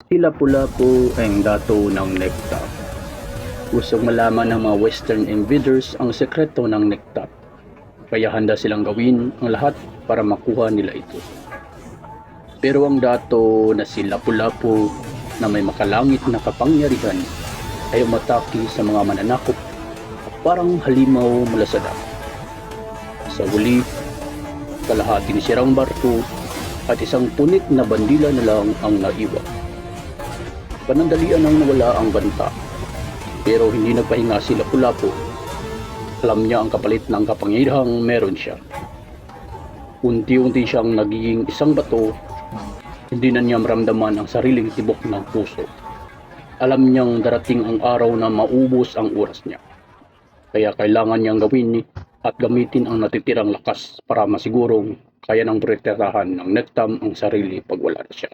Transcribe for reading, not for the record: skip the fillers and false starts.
Si Lapu-Lapu ay ang dato ng Nectar. Gustong malaman ng mga Western invaders ang sekreto ng Nectar, kaya handa silang gawin ang lahat para makuha nila ito. Pero ang dato na si Lapu-Lapu na may makalangit na kapangyarihan ay umatake sa mga mananakop at parang halimaw mula sa dagat. Sa huli, kalahati ni sirang barko at isang punit na bandila na lang ang naiwan. Panandalian ang nawala ang banta, pero hindi nagpahinga si Lapu-Lapu. Alam niya ang kapalit ng kapangyarihang meron siya. Unti-unti siyang nagiging isang bato, hindi na niya maramdaman ang sariling tibok ng puso. Alam niyang darating ang araw na maubos ang oras niya. Kaya kailangan niyang gawin at gamitin ang natitirang lakas para masigurong kaya ng protektahan ng Nectam ang sarili pag wala na siya.